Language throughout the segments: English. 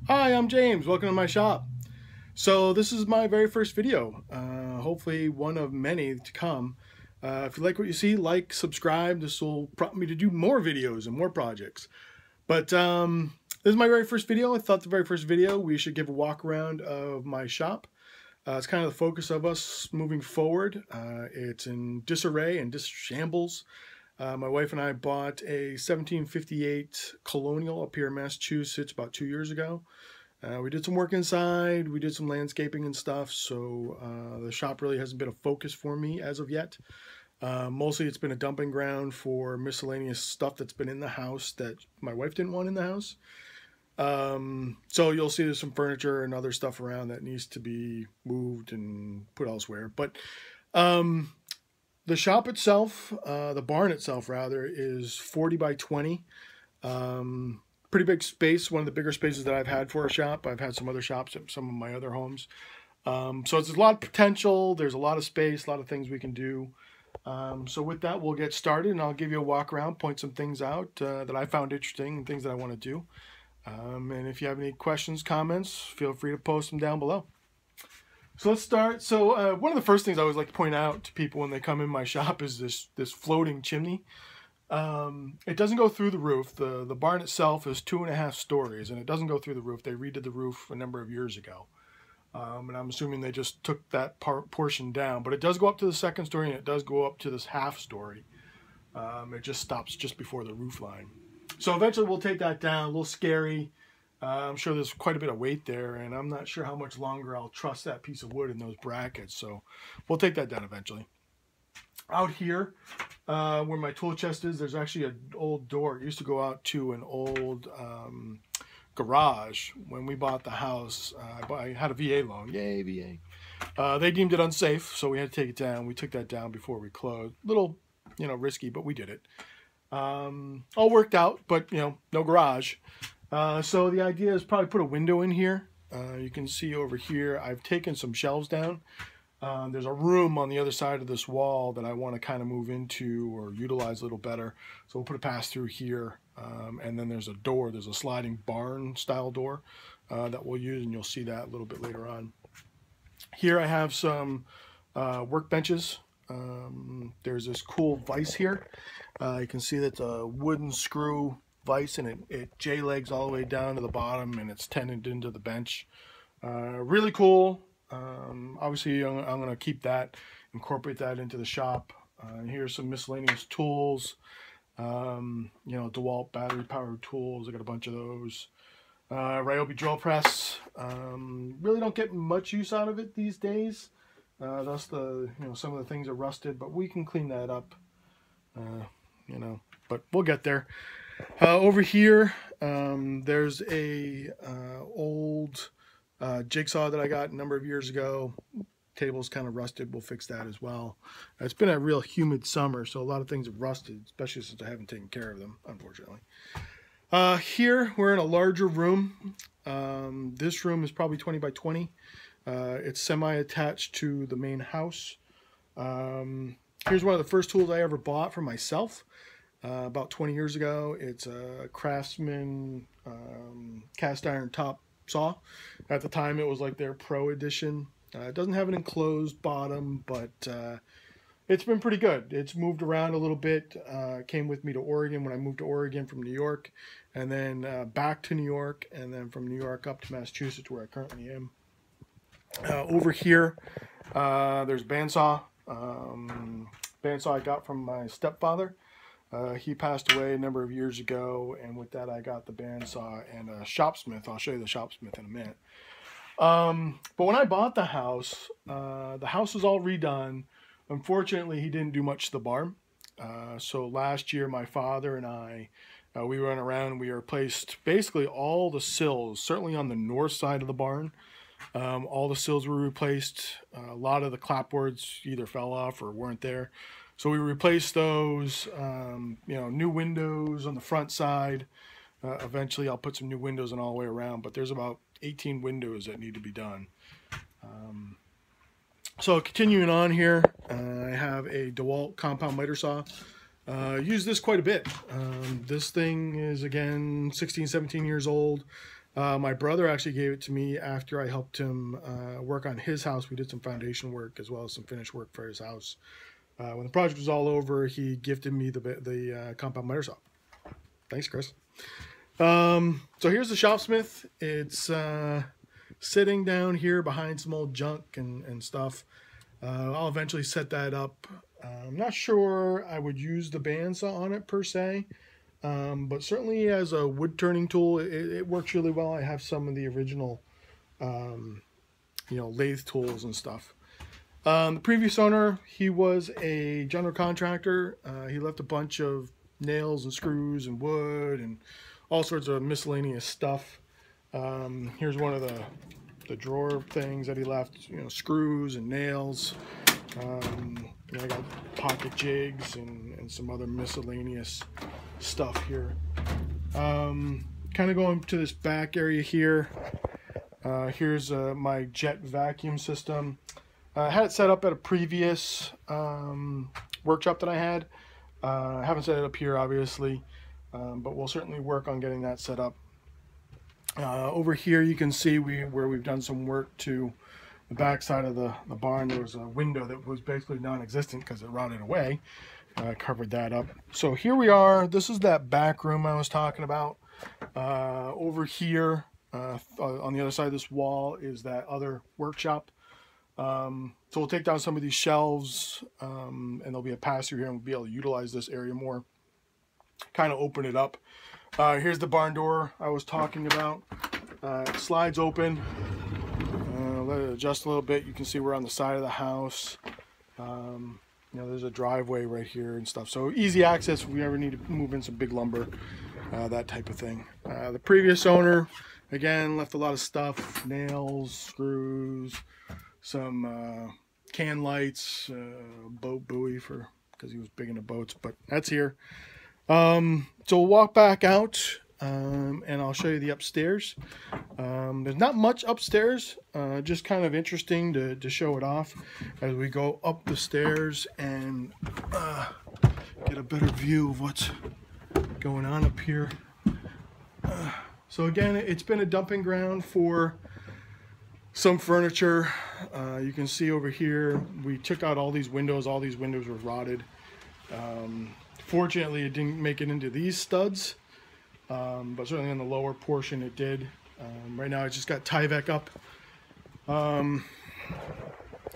Hi, I'm James. Welcome to my shop. So this is my very first video. Hopefully one of many to come. If you like what you see, like, subscribe. This will prompt me to do more videos and more projects. But this is my very first video. I thought the very first video we should give a walk around of my shop. It's kind of the focus of us moving forward. It's in disarray and shambles. My wife and I bought a 1758 Colonial up here in Massachusetts about 2 years ago. We did some work inside, we did some landscaping and stuff, so the shop really hasn't been a focus for me as of yet. Mostly it's been a dumping ground for miscellaneous stuff that's been in the house that my wife didn't want in the house. So you'll see there's some furniture and other stuff around that needs to be moved and put elsewhere. But the shop itself, the barn itself rather, is 40 by 20. Pretty big space, one of the bigger spaces that I've had for a shop. I've had some other shops at some of my other homes. So it's a lot of potential. There's a lot of space, a lot of things we can do. So with that, we'll get started and I'll give you a walk around, point some things out that I found interesting and things that I want to do. And if you have any questions, comments, feel free to post them down below. So let's start. So one of the first things I always like to point out to people when they come in my shop is this floating chimney. It doesn't go through the roof. The barn itself is 2.5 stories, and it doesn't go through the roof. They redid the roof a number of years ago, and I'm assuming they just took that portion down. But it does go up to the second story, and it does go up to this half story. It just stops just before the roof line. So eventually we'll take that down. A little scary. I'm sure there's quite a bit of weight there, and I'm not sure how much longer I'll trust that piece of wood in those brackets. So we'll take that down eventually. Out here, where my tool chest is, there's actually an old door. It used to go out to an old garage. When we bought the house, I had a VA loan. Yay, VA. They deemed it unsafe, so we had to take it down. We took that down before we closed. Little, risky, but we did it. All worked out, but, no garage. So the idea is probably put a window in here. You can see over here, I've taken some shelves down. There's a room on the other side of this wall that I want to kind of move into or utilize a little better. So we'll put a pass through here. And then there's a door. There's a sliding barn style door that we'll use, and you'll see that a little bit later on. Here I have some workbenches. There's this cool vise here. You can see that's a wooden screw vise, and it J-legs all the way down to the bottom, and it's tenon into the bench. Really cool. Obviously I'm going to keep that, incorporate that into the shop. Here's some miscellaneous tools, DeWalt battery powered tools. I got a bunch of those. Ryobi drill press. Really don't get much use out of it these days. Thus some of the things are rusted, but we can clean that up, but we'll get there. Over here, there's a old jigsaw that I got a number of years ago. Table's kind of rusted. We'll fix that as well. It's been a real humid summer, so a lot of things have rusted, especially since I haven't taken care of them, unfortunately. Here, we're in a larger room. This room is probably 20 by 20. It's semi-attached to the main house. Here's one of the first tools I ever bought for myself. About 20 years ago. It's a Craftsman cast iron top saw. At the time it was like their pro edition. It doesn't have an enclosed bottom, but it's been pretty good. It's moved around a little bit. Came with me to Oregon when I moved to Oregon from New York, and then back to New York, and then from New York up to Massachusetts where I currently am. Over here there's a bandsaw. Bandsaw I got from my stepfather. He passed away a number of years ago, and with that I got the bandsaw and a Shopsmith. I'll show you the Shopsmith in a minute. But when I bought the house was all redone. Unfortunately, he didn't do much to the barn. So last year, my father and I, we went around and we replaced basically all the sills, certainly on the north side of the barn. All the sills were replaced. A lot of the clapboards either fell off or weren't there. So we replaced those, new windows on the front side. Eventually I'll put some new windows in all the way around, but there's about 18 windows that need to be done. So continuing on here, I have a DeWalt compound miter saw. Use this quite a bit. This thing is, again, 16, 17 years old. My brother actually gave it to me after I helped him work on his house. We did some foundation work as well as some finished work for his house. When the project was all over, he gifted me the compound miter saw. Thanks, Chris. So here's the Shopsmith. It's sitting down here behind some old junk and stuff. I'll eventually set that up. I'm not sure I would use the bandsaw on it per se, but certainly as a wood turning tool, it works really well. I have some of the original, lathe tools and stuff. The previous owner, he was a general contractor. He left a bunch of nails and screws and wood and all sorts of miscellaneous stuff. Here's one of the drawer things that he left, screws and nails. I got pocket jigs and some other miscellaneous stuff here. Kind of going to this back area here. Here's my jet vacuum system. I had it set up at a previous workshop that I had. I haven't set it up here, obviously, but we'll certainly work on getting that set up. Over here you can see where we've done some work to the back side of the barn. There was a window that was basically non-existent because it rotted away. Covered that up. So here we are. This is that back room I was talking about. Over here on the other side of this wall is that other workshop. So we'll take down some of these shelves and there'll be a pass-through here and we'll be able to utilize this area more. Kind of open it up. Here's the barn door I was talking about. It slides open. Let it adjust a little bit. You can see we're on the side of the house. There's a driveway right here and stuff. So easy access if we ever need to move in some big lumber, that type of thing. The previous owner, again, left a lot of stuff. Nails, screws, some can lights, boat buoy because he was big into boats, but that's here. So we'll walk back out and I'll show you the upstairs. There's not much upstairs, just kind of interesting to show it off as we go up the stairs and get a better view of what's going on up here. So again, it's been a dumping ground for some furniture. You can see over here, we took out all these windows. All these windows were rotted. Fortunately, it didn't make it into these studs, but certainly on the lower portion it did. Right now, I just got Tyvek up.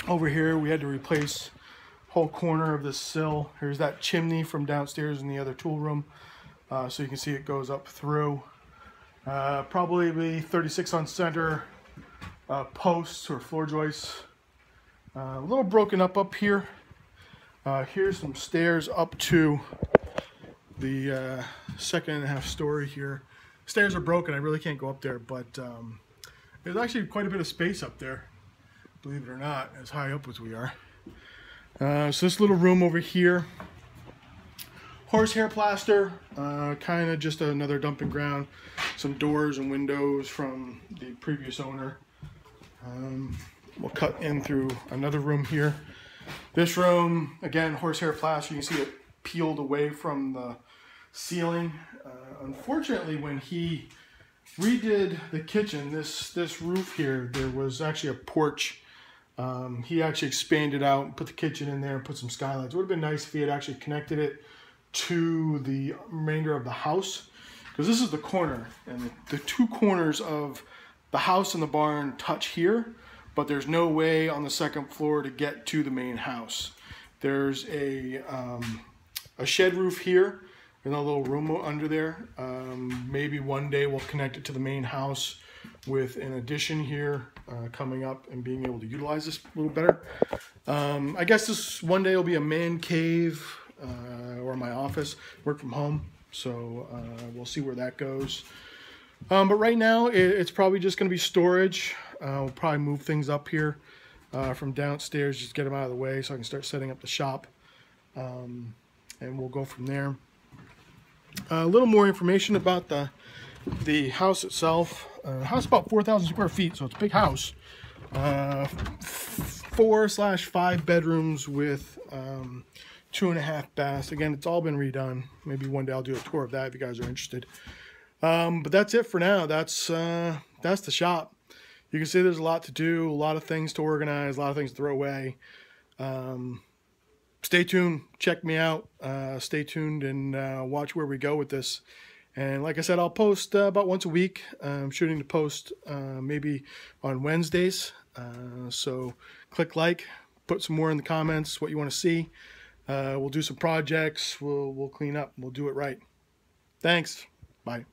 Over here, we had to replace whole corner of this sill. Here's that chimney from downstairs in the other tool room. So you can see it goes up through. Probably 36 on center posts or floor joists. A little broken up here. Here's some stairs up to the 2.5 story here. Stairs are broken. I really can't go up there, but there's actually quite a bit of space up there, believe it or not, as high up as we are. So this little room over here, horsehair plaster, kind of just another dumping ground. Some doors and windows from the previous owner. We'll cut in through another room here. This room, again, horsehair plaster. You can see it peeled away from the ceiling. Unfortunately, when he redid the kitchen, this roof here, there was actually a porch. He actually expanded out and put the kitchen in there and put some skylights. It would have been nice if he had actually connected it to the remainder of the house, because this is the corner, and the two corners of the house and the barn touch here, but there's no way on the second floor to get to the main house. There's a shed roof here and a little room under there. Maybe one day we'll connect it to the main house with an addition here coming up and being able to utilize this a little better. I guess this one day will be a man cave or my office, work from home. So we'll see where that goes. But right now it's probably just going to be storage. We'll probably move things up here from downstairs, just get them out of the way so I can start setting up the shop. And we'll go from there. A little more information about the house itself. The house is about 4,000 square feet, so it's a big house. 4/5 bedrooms with 2.5 baths. Again, it's all been redone. Maybe one day I'll do a tour of that if you guys are interested. But that's it for now. That's the shop. You can see there's a lot to do, a lot of things to organize, a lot of things to throw away. Stay tuned. Check me out. Stay tuned and watch where we go with this. And like I said, I'll post about once a week. I'm shooting to post maybe on Wednesdays. So click like, put some more in the comments what you want to see. We'll do some projects. We'll clean up. We'll do it right. Thanks. Bye.